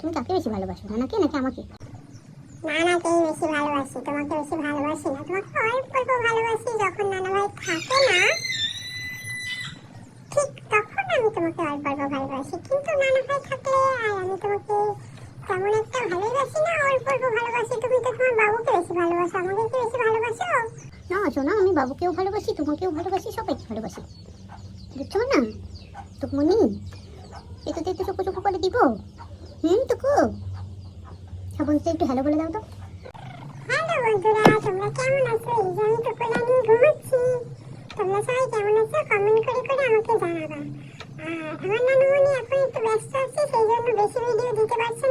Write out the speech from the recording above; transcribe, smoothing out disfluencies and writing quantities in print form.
তুমি কাকে বেশি ভালোবাসো, নানাকে নাকি আমাকে? নানাকেই বেশি ভালোবাসি, তোমাকে বেশি ভালোবাসি না। তোমাকে অল্প অল্প ভালোবাসি, যখন নানা ভাই থাকে না ঠিক তখন আমি তোমাকে অল্প অল্প ভালোবাসি, কিন্তু নানা ভাই থাকলে আর আমি তোমাকে তেমন একটা ভালোবাসি না, অল্প অল্প ভালোবাসি। তুমি তো তোমার বাবুকে বেশি ভালোবাসো, আমাকে কি বেশি ভালোবাসো? না শোনা, আমি বাবুকেও ভালোবাসি, তোমাকেও ভালোবাসি, সবাইকে ভালোবাসি, বুঝছো না? টুকমনি একটু একটু চুপু চুপু করে দিব। টুকু বলতে একটু হ্যালো বলে দাও তো। হ্যালো বন্ধুরা, তোমরা কেমন আছো? এই যে আমি টুকুলা নিয়ে ঘুমাচ্ছি। তোমরা সবাই কেমন আছো কমেন্ট করে করে আমাকে জানাবা। আর আমার নানুমণি এখন একটু ব্যস্ত আছে, সেই জন্য বেশি ভিডিও দিতে পারছে